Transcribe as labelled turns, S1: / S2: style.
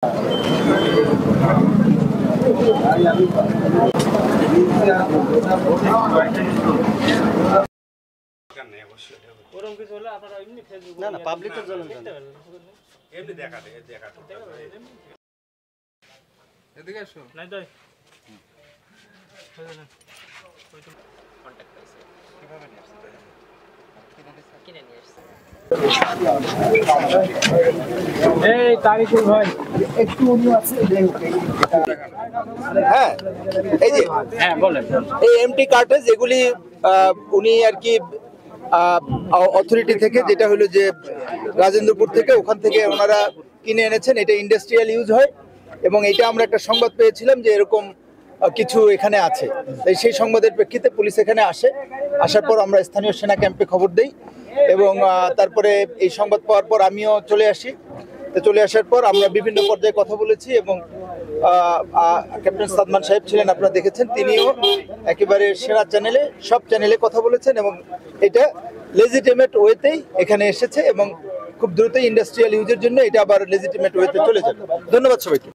S1: না না পাবলিক তো চলেন
S2: এমনি দেখাতে এদিকে আসো নাই তাই কন্টাক্ট আছে কিভাবে নিয়ে আসছে কিনে নিয়ে আসছে এই তারিকুল ভাই একটু উনি আছে
S3: হ্যাঁ এই যে
S2: হ্যাঁ বলেন
S3: এই এমটি কার্টেজ এগুলি উনি আর কি অথরিটি থেকে যেটা হলো যে রাজেন্দ্রপুর থেকে ওখান থেকে ওনারা কিনে এনেছেন। এটা ইন্ডাস্ট্রিয়াল ইউজ হয় এবং এটা আমরা একটা সংবাদ পেয়েছিলাম যে এরকম কিছু এখানে আছে। তাই সেই সংবাদের প্রেক্ষিতে পুলিশ এখানে আসার পর আমরা স্থানীয় সেনা ক্যাম্পে খবর দেই এবং তারপরে এই সংবাদ পাওয়ার পর আমিও চলে আসি। তো চলে আসার পর আমরা বিভিন্ন পর্যায়ে কথা বলেছি এবং ক্যাপ্টেন সাদমান সাহেব ছিলেন, আপনারা দেখেছেন, তিনিও একেবারে সেরা চ্যানেলে সব চ্যানেলে কথা বলেছেন এবং এটা লেজিটিমেট ওয়েতেই এখানে এসেছে এবং খুব দ্রুতই ইন্ডাস্ট্রিয়াল ইউজের জন্য এটা আবার লেজিটিমেট ওয়েতে চলে যাবে। ধন্যবাদ সবাইকে।